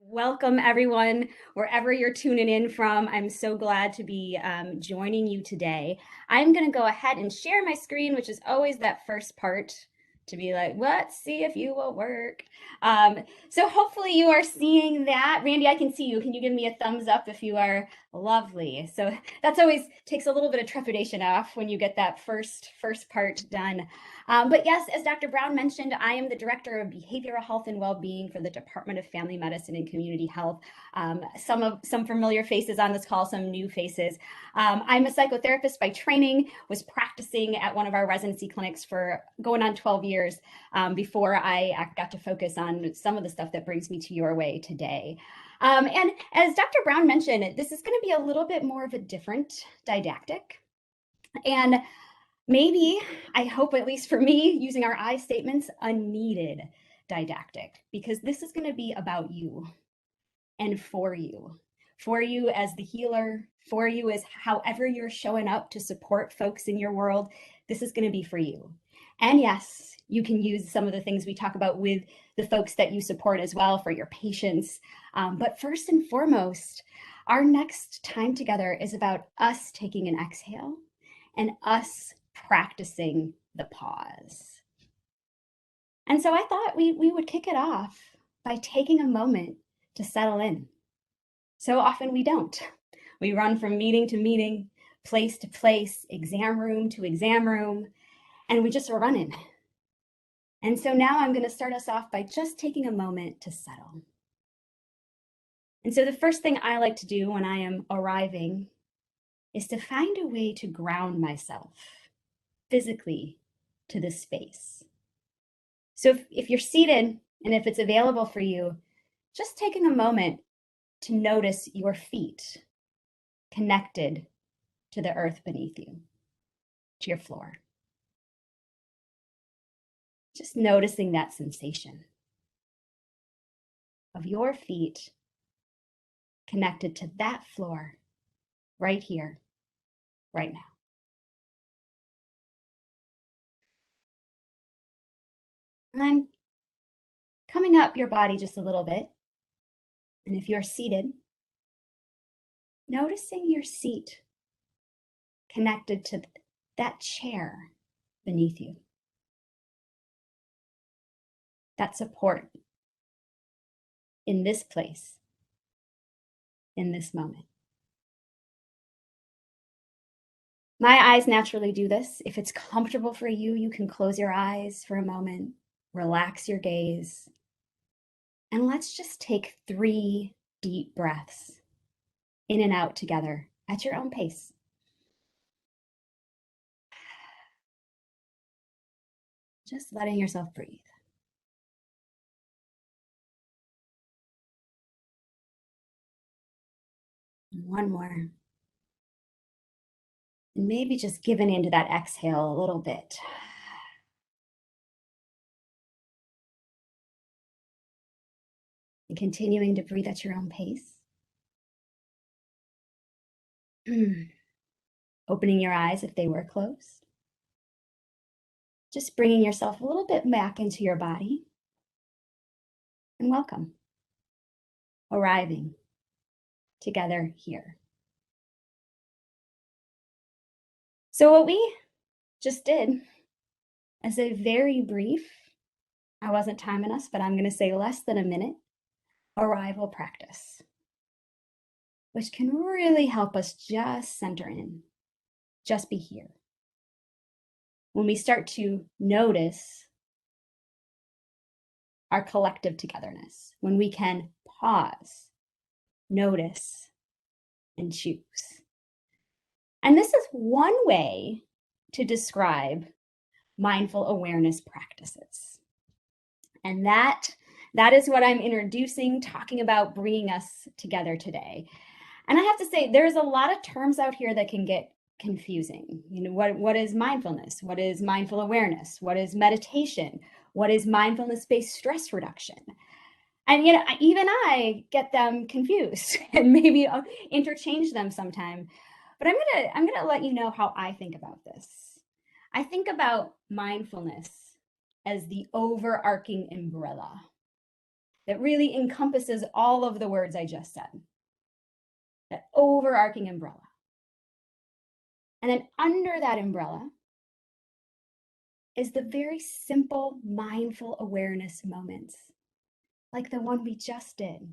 Welcome, everyone, wherever you're tuning in from. I'm so glad to be joining you today. I'm going to go ahead and share my screen, which is always that first part to be like, let's see if you will work. So hopefully you are seeing that. Randy, I can see you. Can you give me a thumbs up if you are? Lovely. So that's always takes a little bit of trepidation off when you get that first part done. But yes, as Dr. Brown mentioned, I am the Director of Behavioral Health and Wellbeing for the Department of Family Medicine and Community Health. Some familiar faces on this call, some new faces. I'm a psychotherapist by training, was practicing at one of our residency clinics for going on 12 years before I got to focus on some of the stuff that brings me to your way today. And as Dr. Brown mentioned, this is going to be a little bit more of a different didactic. And maybe, I hope at least for me, using our I statements, a needed didactic, because this is going to be about you and for you as the healer, for you as however you're showing up to support folks in your world. This is going to be for you. And yes, you can use some of the things we talk about with the folks that you support as well for your patients. But first and foremost, our next time together is about us taking an exhale and us practicing the pause. And so I thought we would kick it off by taking a moment to settle in. So often we don't. We run from meeting to meeting, place to place, exam room to exam room, and we just are running. And so now I'm going to start us off by just taking a moment to settle. And so the first thing I like to do when I am arriving is to find a way to ground myself physically to this space. So if you're seated and if it's available for you, just taking a moment to notice your feet connected to the earth beneath you, to your floor. Just noticing that sensation of your feet connected to that floor right here, right now. And then coming up your body just a little bit. And if you're seated, noticing your seat connected to that chair beneath you. That support in this place, in this moment. My eyes naturally do this. If it's comfortable for you, you can close your eyes for a moment, relax your gaze, and let's just take 3 deep breaths in and out together at your own pace. Just letting yourself breathe. One more. And maybe just giving into that exhale a little bit. And continuing to breathe at your own pace. Opening your eyes if they were closed. Just bringing yourself a little bit back into your body. And welcome. Arriving together here. So what we just did is a very brief, I wasn't timing us, but I'm going to say less than a minute, arrival practice, which can really help us just center in, just be here. When we start to notice our collective togetherness, when we can pause, notice, and choose. And this is one way to describe mindful awareness practices. And that is what I'm introducing, talking about, bringing us together today. And I have to say, there's a lot of terms out here that can get confusing. You know, what is mindfulness? What is mindful awareness? What is meditation? What is mindfulness-based stress reduction? And you know, even I get them confused and maybe I'll interchange them sometime. But I'm gonna let you know how I think about this. I think about mindfulness as the overarching umbrella. that really encompasses all of the words I just said, that overarching umbrella. And then under that umbrella is the very simple mindful awareness moments, like the one we just did,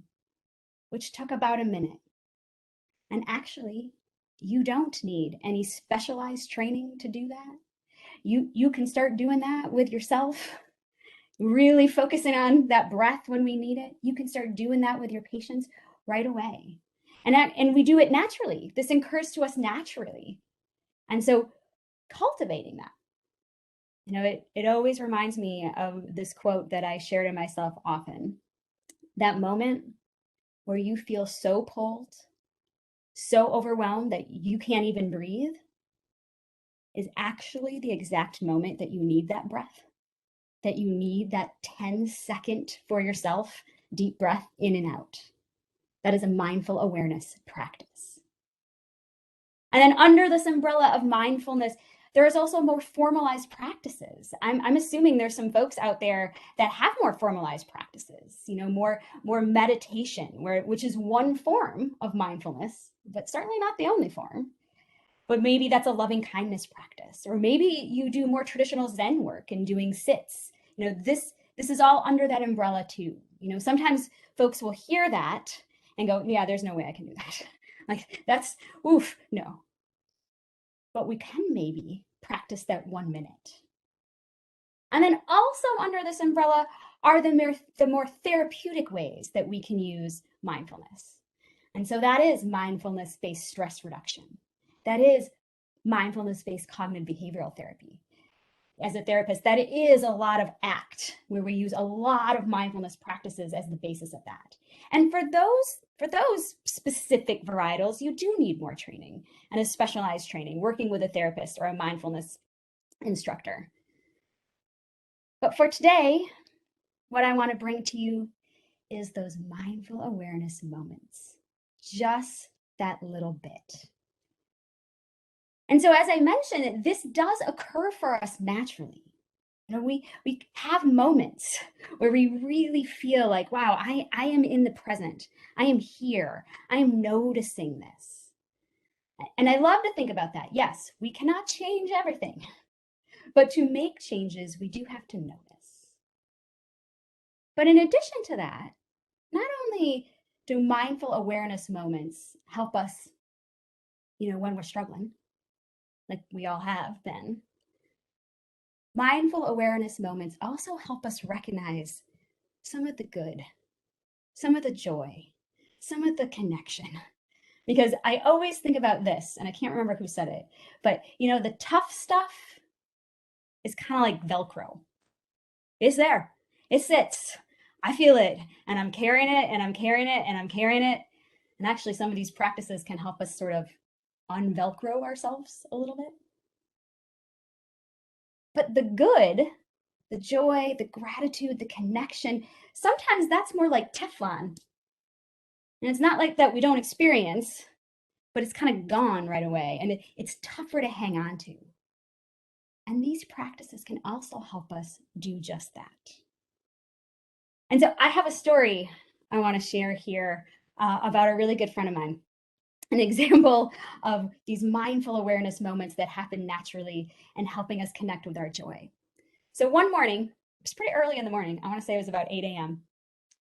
which took about a minute. And actually, you don't need any specialized training to do that. You can start doing that with yourself, really focusing on that breath when we need it. You can start doing that with your patients right away. And we do it naturally. This occurs to us naturally. And so cultivating that, it always reminds me of this quote that I share to myself often. That moment where you feel so pulled, so overwhelmed that you can't even breathe is actually the exact moment that you need that breath, that you need that 10-second for yourself, deep breath in and out. That is a mindful awareness practice. And then under this umbrella of mindfulness, there is also more formalized practices. I'm assuming there's some folks out there that have more formalized practices, more meditation, which is one form of mindfulness, but certainly not the only form. But maybe that's a loving kindness practice, or maybe you do more traditional Zen work and doing sits. This is all under that umbrella too. Sometimes folks will hear that and go, yeah, there's no way I can do that. Like that's, oof, no. But we can maybe practice that 1 minute. And then also under this umbrella are the more therapeutic ways that we can use mindfulness. And so that is mindfulness-based stress reduction. That is mindfulness-based cognitive behavioral therapy. As a therapist, that is a lot of ACT, where we use a lot of mindfulness practices as the basis of that. And for those specific varietals, you do need more training and a specialized training, working with a therapist or a mindfulness instructor. But for today, what I want to bring to you is those mindful awareness moments, just that little bit. And so, as I mentioned, this does occur for us naturally. We have moments where we really feel like, wow, I am in the present. I am here. I am noticing this. And I love to think about that. Yes, we cannot change everything, but to make changes, we do have to notice. But in addition to that, not only do mindful awareness moments help us, when we're struggling, like we all have been, mindful awareness moments also help us recognize some of the good, some of the joy, some of the connection. Because I always think about this, and I can't remember who said it, but the tough stuff is kind of like Velcro. It's there, it sits, I feel it, and I'm carrying it, and I'm carrying it, and I'm carrying it. And actually, some of these practices can help us sort of unvelcro ourselves a little bit. But the good, the joy, the gratitude, the connection, sometimes that's more like Teflon. And it's not like that we don't experience, but it's kind of gone right away, and it's tougher to hang on to. And these practices can also help us do just that. And so I have a story I want to share here about a really good friend of mine, an example of these mindful awareness moments that happen naturally and helping us connect with our joy. So one morning, it was pretty early in the morning, I want to say it was about 8 a.m.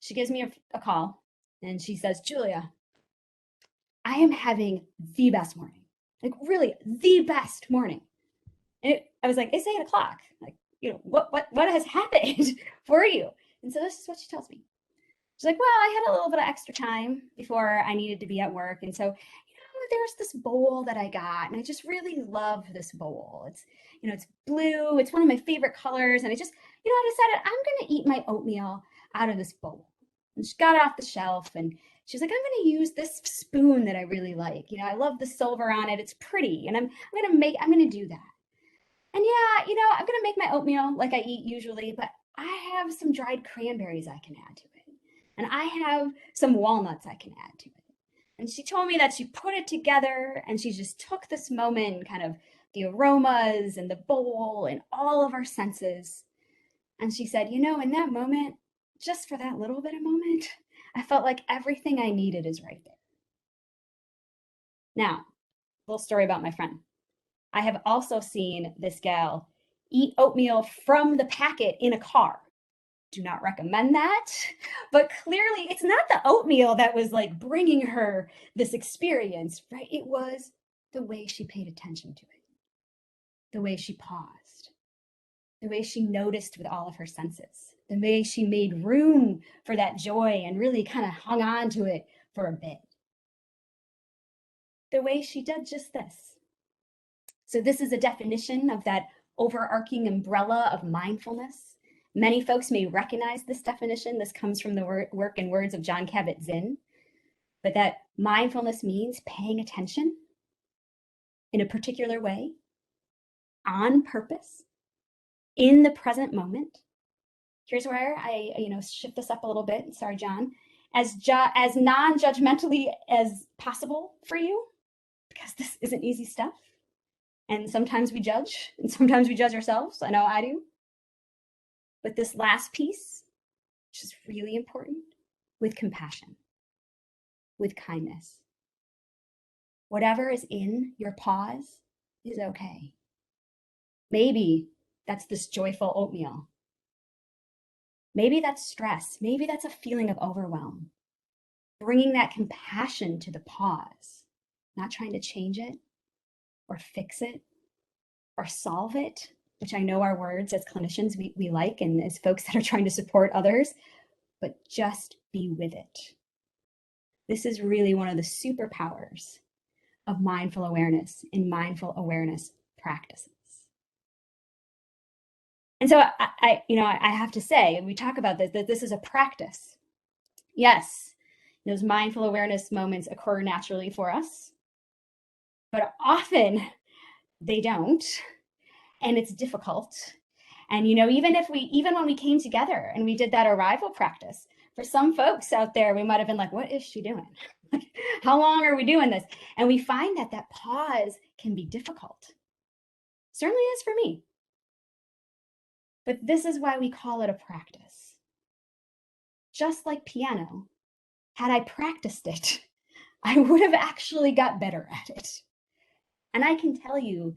She gives me a call and she says, Julia, I am having the best morning, like really the best morning. And I was like, it's 8 o'clock. Like, what has happened for you? And so this is what she tells me. She's like, well, I had a little bit of extra time before I needed to be at work. And so, there's this bowl that I got, and I just really love this bowl. It's blue. It's one of my favorite colors. And I just, I decided I'm going to eat my oatmeal out of this bowl. And she got it off the shelf and she's like, I'm going to use this spoon that I really like. I love the silver on it. It's pretty. And I'm going to do that. And yeah, I'm going to make my oatmeal like I eat usually, but I have some dried cranberries I can add to it. And I have some walnuts I can add to it. And she told me that she put it together and she just took this moment, kind of the aromas and the bowl and all of our senses. And she said, in that moment, just for that little bit of moment, I felt like everything I needed is right there. Now, little story about my friend. I have also seen this gal eat oatmeal from the packet in a car. Do not recommend that. But clearly, it's not the oatmeal that was like bringing her this experience, right? It was the way she paid attention to it, the way she paused, the way she noticed with all of her senses, the way she made room for that joy and really kind of hung on to it for a bit, the way she did just this. So, this is a definition of that overarching umbrella of mindfulness. Many folks may recognize this definition. This comes from the work and words of Jon Kabat-Zinn, but that mindfulness means paying attention in a particular way, on purpose, in the present moment. Here's where I, shift this up a little bit. Sorry, John. As non-judgmentally as possible for you, because this isn't easy stuff. And sometimes we judge, and sometimes we judge ourselves. I know I do. But this last piece, which is really important, with compassion, with kindness. Whatever is in your pause is okay. Maybe that's this joyful oatmeal. Maybe that's stress. Maybe that's a feeling of overwhelm. Bringing that compassion to the pause, not trying to change it or fix it or solve it, which I know are words as clinicians we like and as folks that are trying to support others, but just be with it. This is really one of the superpowers of mindful awareness in mindful awareness practices. And so I have to say, and we talk about this, that this is a practice. Yes, those mindful awareness moments occur naturally for us, but often they don't, and it's difficult. And even when we came together and we did that arrival practice, for some folks out there, we might have been like, what is she doing? How long are we doing this? And we find that pause can be difficult. Certainly is for me. But this is why we call it a practice. Just like piano, had I practiced it, I would have actually got better at it. And I can tell you,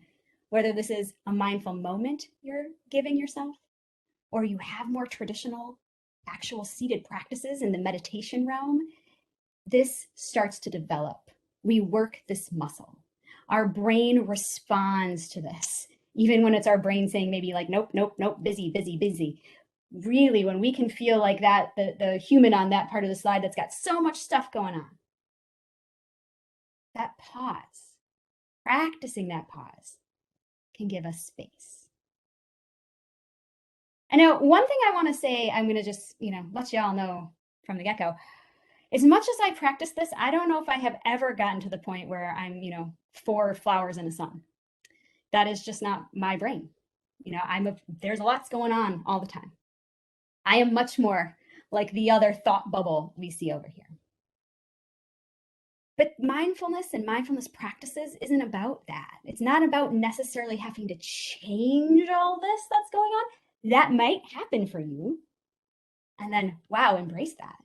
whether this is a mindful moment you're giving yourself, or you have more traditional, actual seated practices in the meditation realm, this starts to develop. We work this muscle. Our brain responds to this, even when it's our brain saying maybe like, nope, nope, nope, busy, busy, busy. Really, when we can feel like that, the human on that part of the slide that's got so much stuff going on, that pause, practicing that pause can give us space. And now, one thing I want to say, I'm going to just, let y'all know from the get-go, as much as I practice this, I don't know if I have ever gotten to the point where I'm, 4 flowers in the sun. That is just not my brain. There's lots going on all the time. I am much more like the other thought bubble we see over here. But mindfulness and mindfulness practices isn't about that. It's not about necessarily having to change all this that's going on. That might happen for you. And then, wow, embrace that.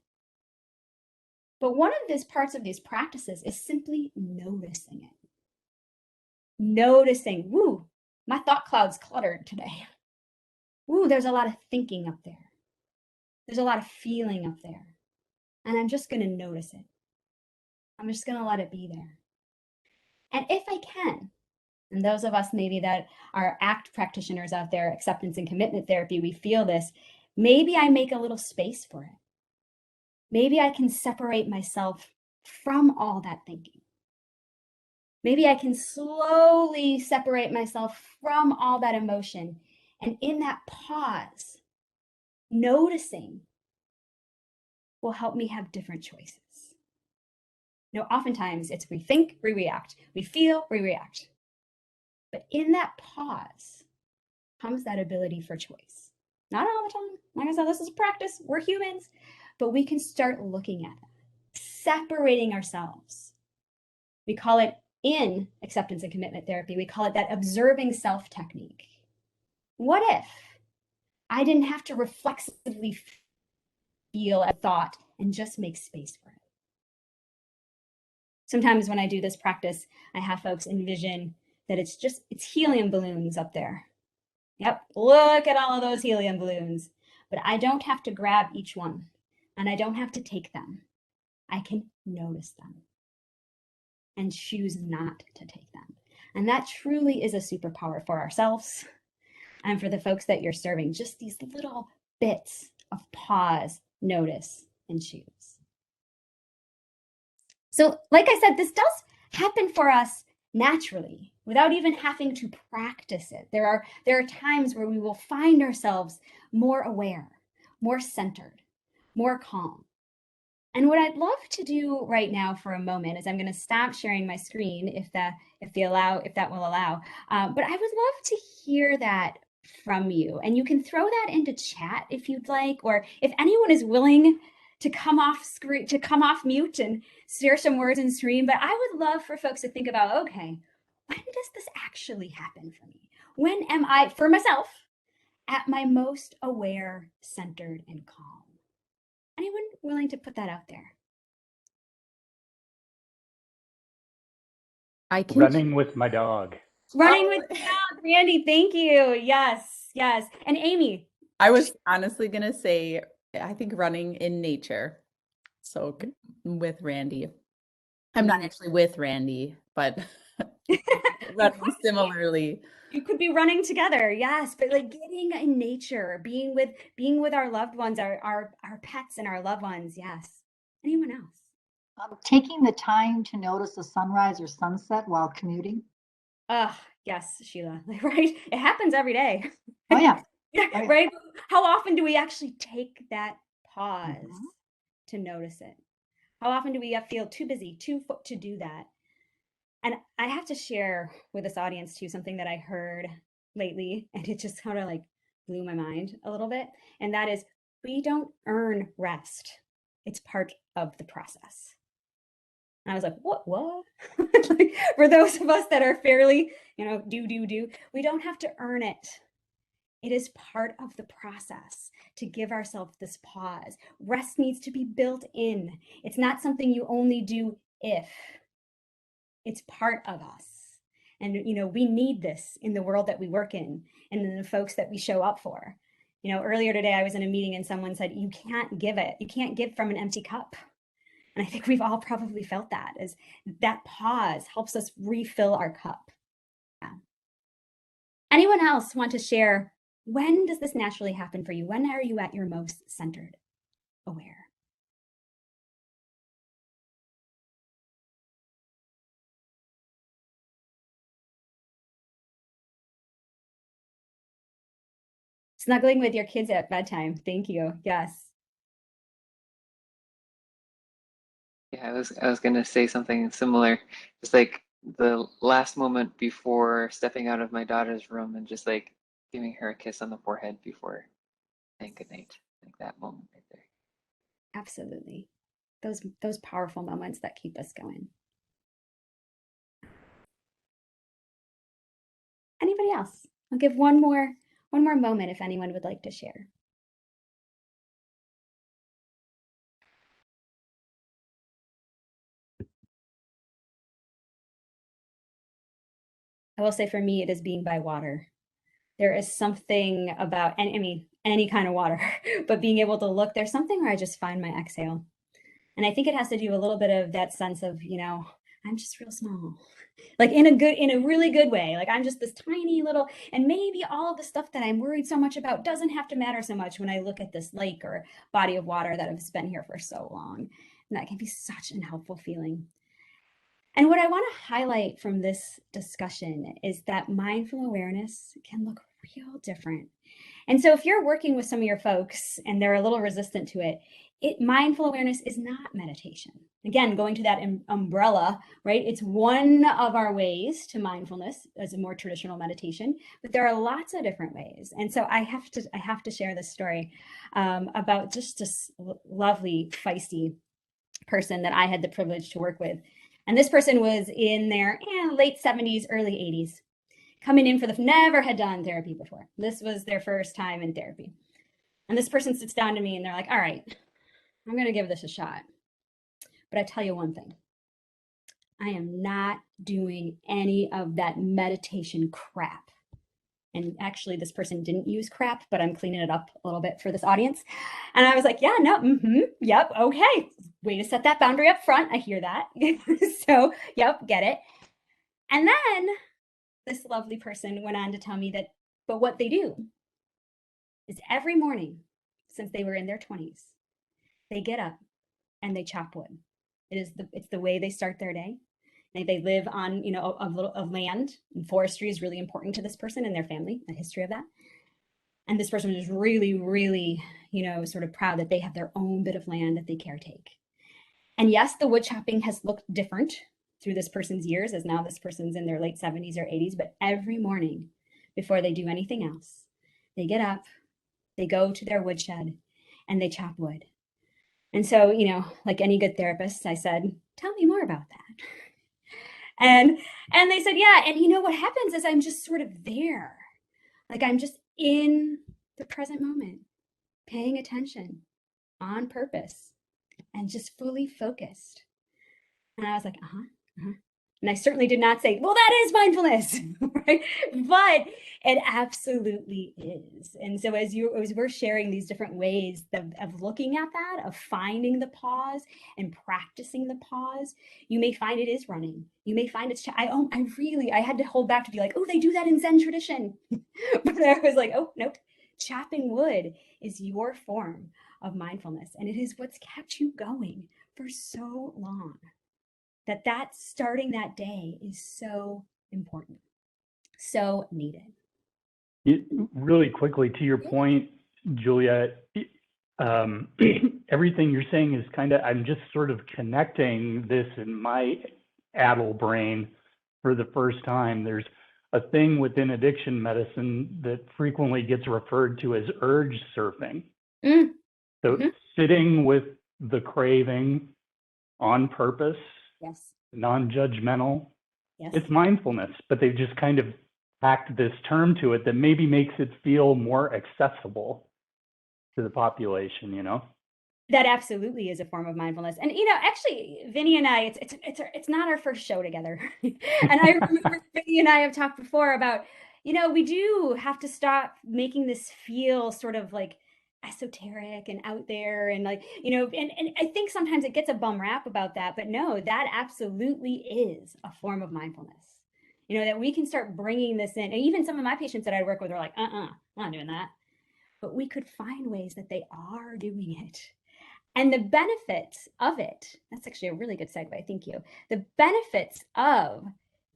But one of these parts of these practices is simply noticing it. Noticing, woo, my thought cloud's cluttered today. Woo, there's a lot of thinking up there. There's a lot of feeling up there. And I'm just going to notice it. I'm just going to let it be there. And if I can, and those of us maybe that are ACT practitioners out there, acceptance and commitment therapy, we feel this, maybe I make a little space for it. Maybe I can separate myself from all that thinking. Maybe I can slowly separate myself from all that emotion. And in that pause, noticing will help me have different choices. Oftentimes it's we think, we react. We feel, we react. But in that pause comes that ability for choice. Not all the time. Like I said, this is a practice. We're humans. But we can start looking at it, separating ourselves. We call it, in acceptance and commitment therapy, we call it that observing self technique. What if I didn't have to reflexively feel a thought and just make space for it. Sometimes when I do this practice, I have folks envision that it's helium balloons up there. Yep, look at all of those helium balloons. But I don't have to grab each one, and I don't have to take them. I can notice them and choose not to take them. And that truly is a superpower for ourselves and for the folks that you're serving. Just these little bits of pause, notice, and choose. So, like I said, this does happen for us naturally without even having to practice it. There are times where we will find ourselves more aware, more centered, more calm. And what I'd love to do right now for a moment is I'm going to stop sharing my screen if that will allow. But I would love to hear that from you, and you can throw that into chat if you'd like, or if anyone is willing to come off mute and share some words in stream. But I would love for folks to think about, okay, when does this actually happen for me? When am I, for myself, at my most aware, centered, and calm? Anyone willing to put that out there? I can. Running with my dog. Running with the dog, Randy, thank you. Yes, yes. And Amy. I was honestly going to say, I think running in nature. So with Randy. I'm not actually with Randy, but running similarly. You could be running together, yes, but like getting in nature, being with our loved ones, our pets and our loved ones, yes. Anyone else? Taking the time to notice a sunrise or sunset while commuting. Yes, Sheila, right? It happens every day. Oh yeah. Yeah, Oh, yeah. right? How often do we actually take that pause to notice it? How often do we feel too busy to do that? And I have to share with this audience too something that I heard lately, and it just kind of like blew my mind a little bit. And that is, we don't earn rest. It's part of the process. And I was like, what? Like, for those of us that are fairly, do, we don't have to earn it. It is part of the process to give ourselves this pause. Rest needs to be built in. It's not something you only do if. It's part of us. And, we need this in the world that we work in and in the folks that we show up for. Earlier today, I was in a meeting and someone said, you can't give it. You can't give from an empty cup. And I think we've all probably felt that, as that pause helps us refill our cup. Yeah. Anyone else want to share, when does this naturally happen for you? When are you at your most centered, aware? Snuggling with your kids at bedtime. Thank you. Yes. Yeah, I was gonna say something similar. Just like the last moment before stepping out of my daughter's room and just like giving her a kiss on the forehead before saying goodnight. Like that moment right there. Absolutely. Those powerful moments that keep us going. Anybody else? I'll give one more moment if anyone would like to share. I will say for me, it is being by water. There is something about, and I mean, any kind of water, but being able to look, there's something where I just find my exhale. And I think it has to do a little bit of that sense of, I'm just real small, like in a really good way. Like I'm just this tiny little, and maybe all of the stuff that I'm worried so much about doesn't have to matter so much when I look at this lake or body of water that has been here for so long. And that can be such an helpful feeling. And what I want to highlight from this discussion is that mindful awareness can look real different. And so if you're working with some of your folks and they're a little resistant to it, mindful awareness is not meditation. Again, going to that umbrella, right? It's one of our ways to mindfulness as a more traditional meditation, but there are lots of different ways. And so I have to share this story about just this lovely, feisty person that I had the privilege to work with. And this person was in their late 70s, early 80s, coming in never had done therapy before. This was their first time in therapy. And this person sits down to me and they're like, all right, I'm going to give this a shot. But I tell you one thing, I am not doing any of that meditation crap. And actually, this person didn't use crap, but I'm cleaning it up a little bit for this audience. And I was like, yeah, no, yep, okay. Way to set that boundary up front. I hear that. So, yep, get it. And then this lovely person went on to tell me that, but what they do is every morning since they were in their 20s, they get up and they chop wood. It's the way they start their day. They live on, a little of land, and forestry is really important to this person and their family, a history of that. And this person was really, really, sort of proud that they have their own bit of land that they caretake. And yes, the wood chopping has looked different through this person's years, as now this person's in their late 70s or 80s, but every morning before they do anything else, they get up, they go to their woodshed, and they chop wood. And so, like any good therapist, I said, tell me more about that. And they said, yeah. And what happens is I'm just sort of there. Like I'm just in the present moment, paying attention on purpose and just fully focused. And I was like, And I certainly did not say, well, that is mindfulness, right? But it absolutely is. And so as we're sharing these different ways of looking at that, of finding the pause and practicing the pause, you may find it is running. You may find it's, I had to hold back to be like, oh, they do that in Zen tradition. But I was like, oh, nope. Chopping wood is your form of mindfulness. And it is what's kept you going for so long. That starting that day is so important, so needed. Really quickly, to your point, Julia, everything you're saying is I'm just sort of connecting this in my addle brain for the first time. There's a thing within addiction medicine that frequently gets referred to as urge surfing. So sitting with the craving on purpose, yes, non-judgmental, yes, it's mindfulness, but they've just kind of tacked this term to it that maybe makes it feel more accessible to the population, That absolutely is a form of mindfulness. And actually, Vinny and I, it's not our first show together. And I remember Vinny and I have talked before about, we do have to stop making this feel sort of like esoteric and out there and like, and I think sometimes it gets a bum rap about that, but no, that absolutely is a form of mindfulness. That we can start bringing this in. And even some of my patients that I work with are like, I'm not doing that. But we could find ways that they are doing it. And the benefits of it, that's actually a really good segue, thank you. The benefits of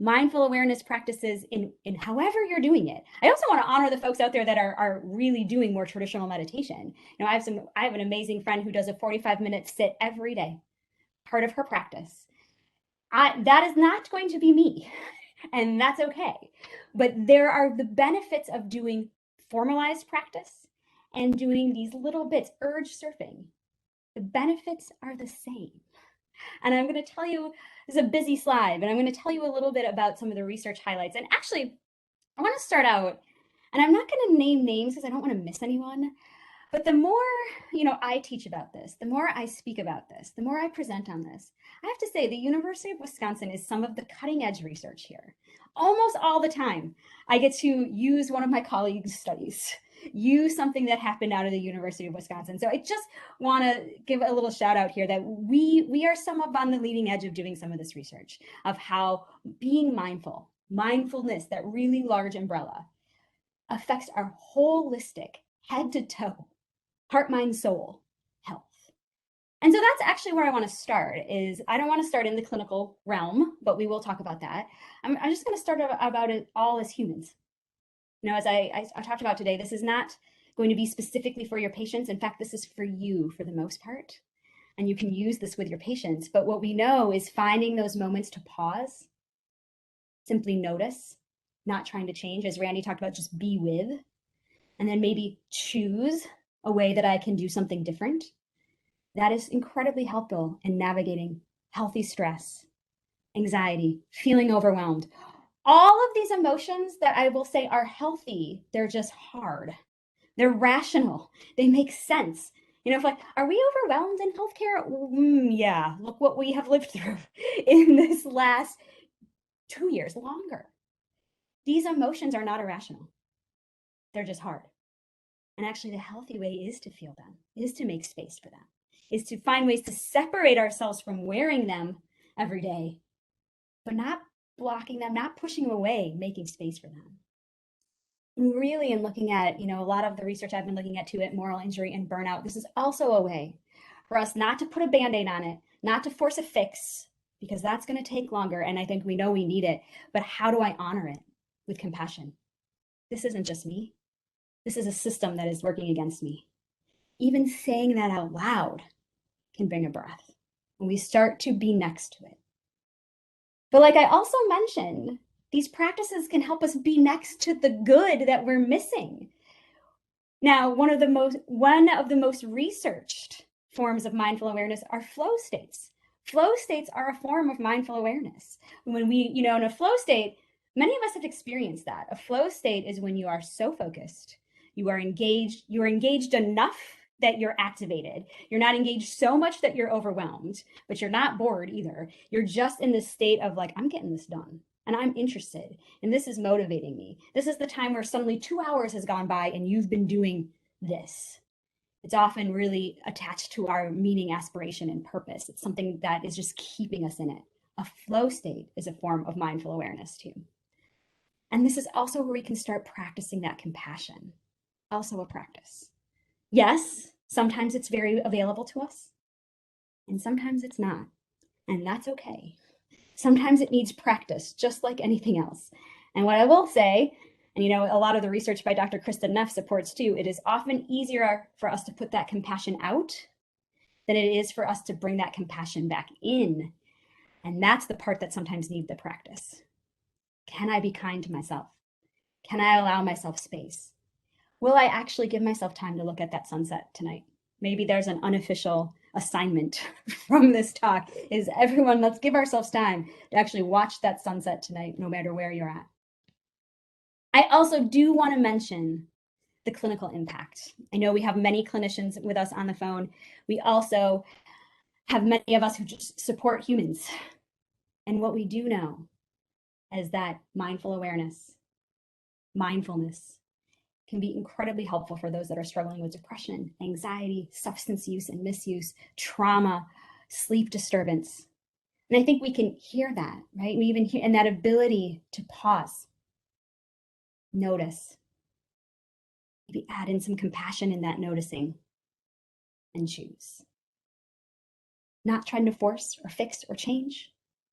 mindful awareness practices in however you're doing it. I also want to honor the folks out there that are really doing more traditional meditation. I have an amazing friend who does a 45-minute sit every day, part of her practice. That is not going to be me, and that's okay. But there are the benefits of doing formalized practice and doing these little bits, urge surfing. The benefits are the same. And I'm going to tell you, this is a busy slide, but I'm going to tell you a little bit about some of the research highlights. And actually, I want to start out, and I'm not going to name names because I don't want to miss anyone, but the more, I teach about this, the more I speak about this, the more I present on this, I have to say the University of Wisconsin is some of the cutting edge research here. Almost all the time, I get to use one of my colleagues' studies, use something that happened out of the University of Wisconsin. So I just want to give a little shout out here that we are some of on the leading edge of doing some of this research of how being mindfulness, that really large umbrella, affects our holistic head to toe, heart, mind, soul health. And so that's actually where I want to start. Is I don't want to start in the clinical realm, but we will talk about that. I'm just going to start about it all as humans. As I talked about today, this is not going to be specifically for your patients. In fact, this is for you for the most part. And you can use this with your patients. But what we know is finding those moments to pause, simply notice, not trying to change, as Randy talked about, just be with, and then maybe choose a way that I can do something different. That is incredibly helpful in navigating healthy stress, anxiety, feeling overwhelmed. All of these emotions that I will say are healthy, they're just hard. They're rational. They make sense. You know, if like, are we overwhelmed in healthcare? Yeah, look what we have lived through in this last 2 years, longer. These emotions are not irrational. They're just hard. And actually, the healthy way is to feel them, is to make space for them, is to find ways to separate ourselves from wearing them every day, but not blocking them, not pushing them away, making space for them. And really, in looking at, a lot of the research I've been looking at too, at moral injury and burnout, this is also a way for us not to put a band-aid on it, not to force a fix, because that's going to take longer. And I think we know we need it. But how do I honor it with compassion? This isn't just me. This is a system that is working against me. Even saying that out loud can bring a breath when we start to be next to it. But like I also mentioned, these practices can help us be next to the good that we're missing. Now, one of the most researched forms of mindful awareness are flow states. Flow states are a form of mindful awareness. When we, in a flow state, many of us have experienced that. A flow state is when you are so focused, you are engaged enough that you're activated. You're not engaged so much that you're overwhelmed, but you're not bored either. You're just in this state of like, I'm getting this done. And I'm interested, and this is motivating me. This is the time where suddenly 2 hours has gone by and you've been doing this. It's often really attached to our meaning, aspiration, and purpose. It's something that is just keeping us in it. A flow state is a form of mindful awareness too. And this is also where we can start practicing that compassion. Also a practice. Yes, sometimes it's very available to us, and sometimes it's not. And that's okay. Sometimes it needs practice, just like anything else. And what I will say, and a lot of the research by Dr. Kristen Neff supports too, it is often easier for us to put that compassion out than it is for us to bring that compassion back in. And that's the part that sometimes needs the practice. Can I be kind to myself? Can I allow myself space? Will I actually give myself time to look at that sunset tonight? Maybe there's an unofficial assignment from this talk is everyone, let's give ourselves time to actually watch that sunset tonight, no matter where you're at. I also do want to mention the clinical impact. I know we have many clinicians with us on the phone. We also have many of us who just support humans. And what we do know is that mindful awareness, mindfulness, can be incredibly helpful for those that are struggling with depression, anxiety, substance use and misuse, trauma, sleep disturbance. And I think we can hear that, right? We even hear, and that ability to pause, notice, maybe add in some compassion in that noticing, and choose. Not trying to force or fix or change.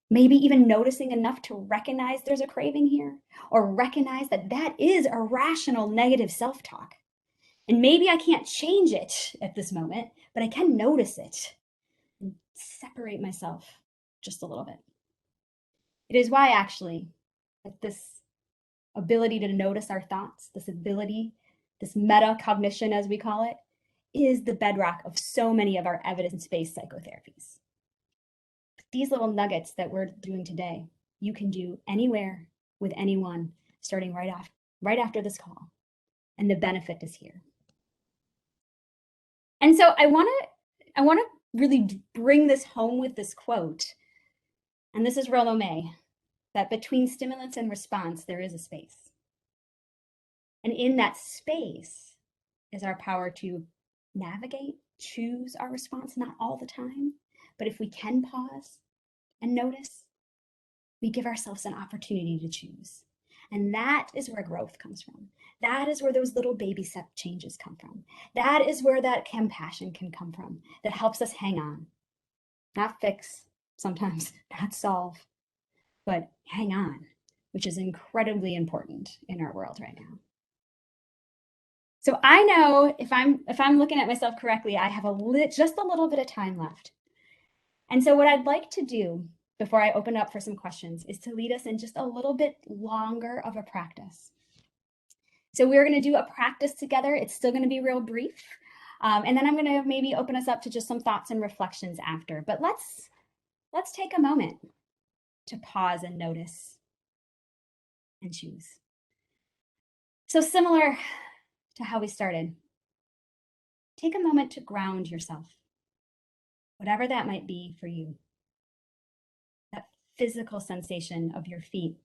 Maybe even noticing enough to recognize there's a craving here, or recognize that that is a rational negative self-talk. And maybe I can't change it at this moment, but I can notice it and separate myself just a little bit. It is why actually that this ability to notice our thoughts, this ability, this metacognition as we call it, is the bedrock of so many of our evidence-based psychotherapies. These little nuggets that we're doing today, you can do anywhere with anyone starting right after this call. And the benefit is here. And so I want to really bring this home with this quote. And this is Rollo May, that between stimulus and response, there is a space. And in that space is our power to navigate, choose our response, not all the time, but if we can pause and notice, we give ourselves an opportunity to choose. And that is where growth comes from. That is where those little baby step changes come from. That is where that compassion can come from, that helps us hang on. Not fix, sometimes not solve, but hang on, which is incredibly important in our world right now. So I know if I'm looking at myself correctly, I have just a little bit of time left. And so what I'd like to do before I open up for some questions is to lead us in just a little bit longer of a practice. So we're going to do a practice together. It's still going to be real brief. And then I'm going to maybe open us up to just some thoughts and reflections after. But let's take a moment to pause and notice and choose. So similar to how we started, take a moment to ground yourself, whatever that might be for you. That physical sensation of your feet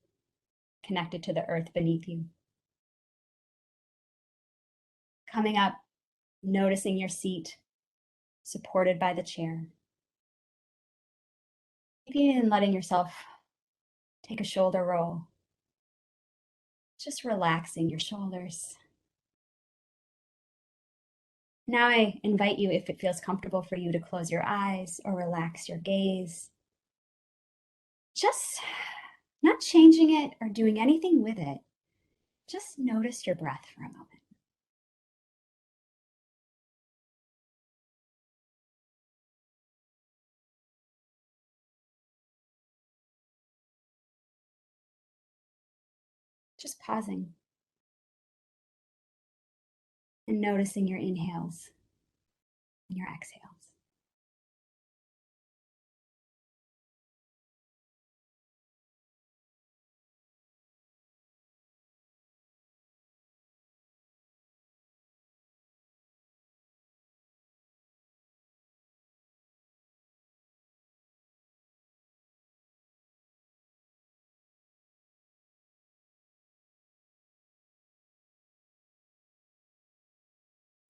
connected to the earth beneath you. Coming up, noticing your seat supported by the chair. Maybe even letting yourself take a shoulder roll. Just relaxing your shoulders. Now I invite you, if it feels comfortable for you, to close your eyes or relax your gaze. Just not changing it or doing anything with it. Just notice your breath for a moment. Just pausing and noticing your inhales and your exhales.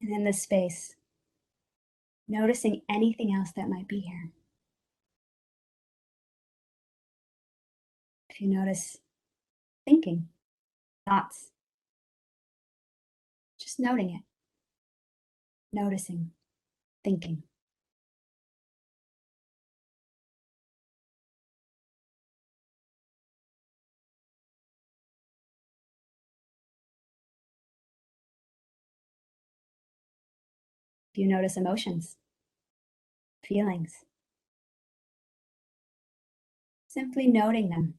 And in this space, noticing anything else that might be here. If you notice thinking, thoughts, just noting it, noticing, thinking. If you notice emotions, feelings, simply noting them,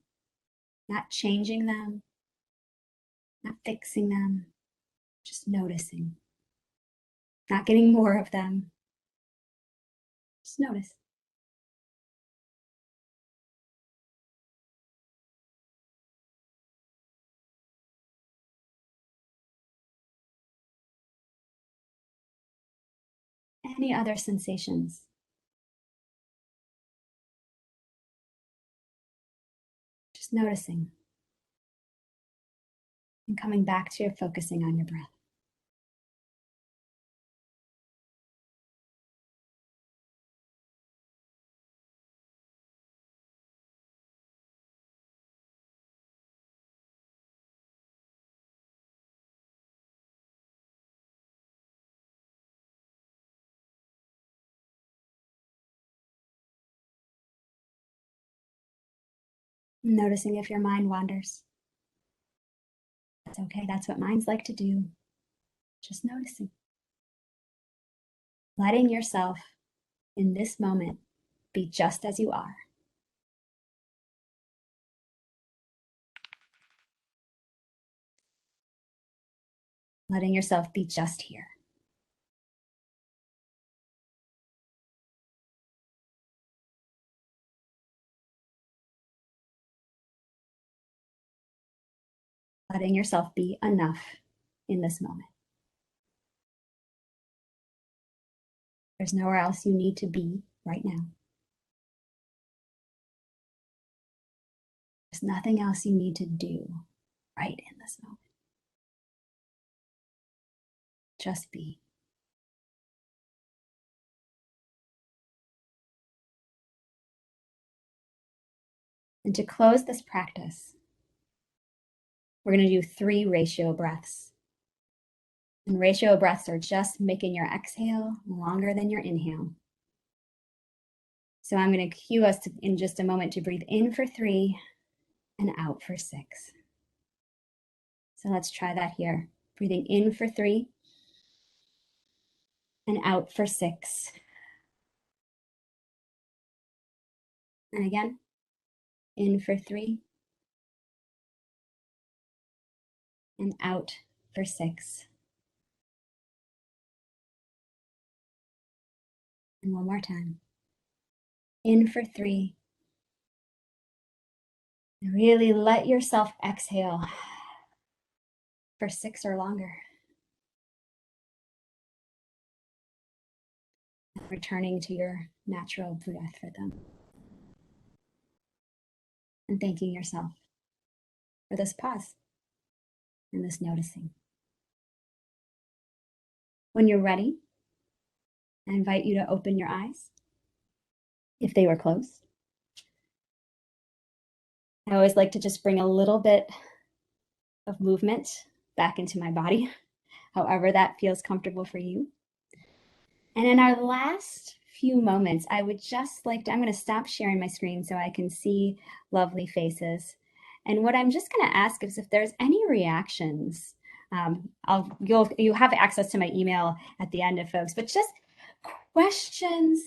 not changing them, not fixing them, just noticing, not getting more of them. Just notice. Any other sensations? Just noticing and coming back to focusing on your breath. Noticing if your mind wanders. That's okay. That's what minds like to do. Just noticing. Letting yourself in this moment be just as you are. Letting yourself be just here. Letting yourself be enough in this moment. There's nowhere else you need to be right now. There's nothing else you need to do right in this moment. Just be. And to close this practice, we're going to do 3 ratio breaths. And ratio breaths are just making your exhale longer than your inhale. So I'm going to cue us in just a moment to breathe in for 3 and out for 6. So let's try that here. Breathing in for 3 and out for 6. And again, in for 3 and out for 6. And one more time. In for 3. And really let yourself exhale for 6 or longer. returning to your natural breath rhythm. And thanking yourself for this pause and this noticing. When you're ready, I invite you to open your eyes if they were closed. I always like to just bring a little bit of movement back into my body, however that feels comfortable for you. And in our last few moments, I would just like to, I'm going to stop sharing my screen so I can see lovely faces. And what I'm just going to ask is if there's any reactions. You'll have access to my email at the end of folks, but just questions,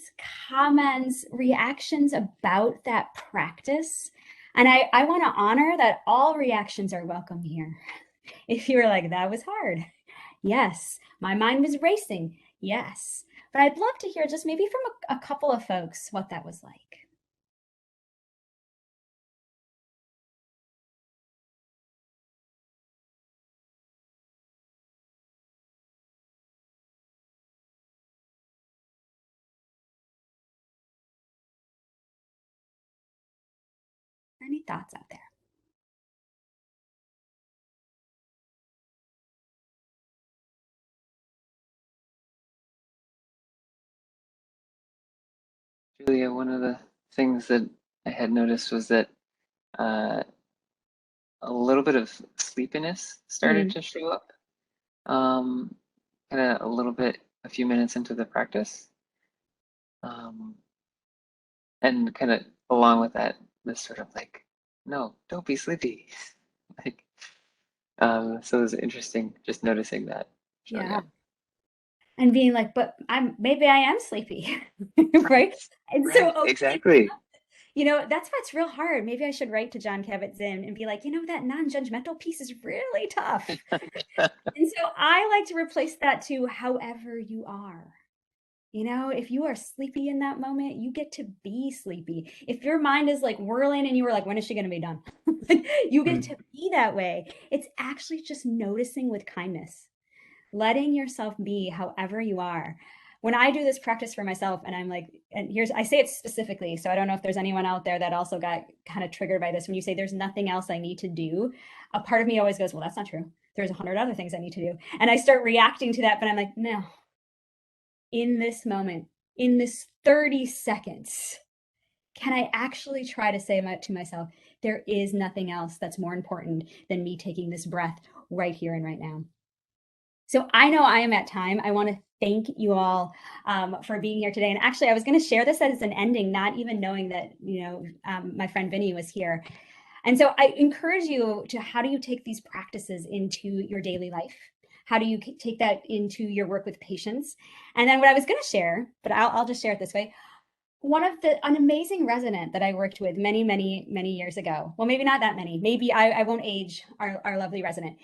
comments, reactions about that practice. And I want to honor that all reactions are welcome here. If you were like, that was hard. Yes. My mind was racing. Yes. But I'd love to hear just maybe from a couple of folks what that was like. Any thoughts out there? Julia, one of the things that I had noticed was that a little bit of sleepiness started to show up, kind of a few minutes into the practice. And kind of along with that, this sort of like, no, don't be sleepy. Like, so it was interesting just noticing that. Yeah. And being like, but maybe I am sleepy, right? And so, okay, exactly. You know, that's what's real hard. Maybe I should write to John Kabat-Zinn and be like, you know, that non-judgmental piece is really tough. And so I like to replace that to however you are. You know, if you are sleepy in that moment, you get to be sleepy. If your mind is like whirling and you were like, when is she going to be done? You get to be that way. It's actually just noticing with kindness, letting yourself be however you are. When I do this practice for myself and I'm like, and I say it specifically, so I don't know if there's anyone out there that also got kind of triggered by this. When you say there's nothing else I need to do, a part of me always goes, well, that's not true. There's 100 other things I need to do. And I start reacting to that, but I'm like, no, in this moment, in this 30 seconds, can I actually try to say to myself, there is nothing else that's more important than me taking this breath right here and right now. So I know I am at time. I want to thank you all for being here today. And actually, I was going to share this as an ending, not even knowing that, my friend Vinny was here. And so I encourage you to, how do you take these practices into your daily life? How do you take that into your work with patients? And then what I was going to share, but I'll just share it this way. An amazing resident that I worked with many, many, many years ago. Well, maybe not that many. Maybe I won't age our lovely resident.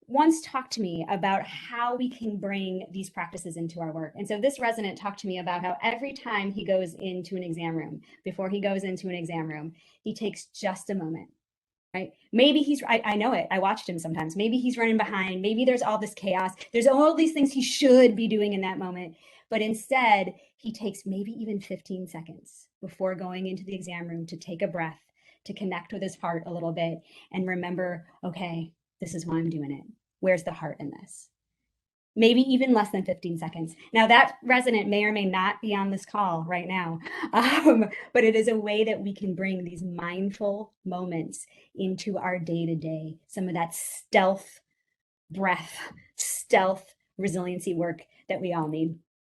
Once talked to me about how we can bring these practices into our work. And so this resident talked to me about how every time he goes into an exam room, before he goes into an exam room, he takes just a moment, right? Maybe I know it. I watched him sometimes. Maybe he's running behind. Maybe there's all this chaos. There's all these things he should be doing in that moment. But instead, he takes maybe even 15 seconds before going into the exam room to take a breath, to connect with his heart a little bit and remember, okay, this is why I'm doing it. Where's the heart in this? Maybe even less than 15 seconds. Now that resident may or may not be on this call right now, but it is a way that we can bring these mindful moments into our day-to-day, some of that stealth breath, stealth resiliency work that we all need.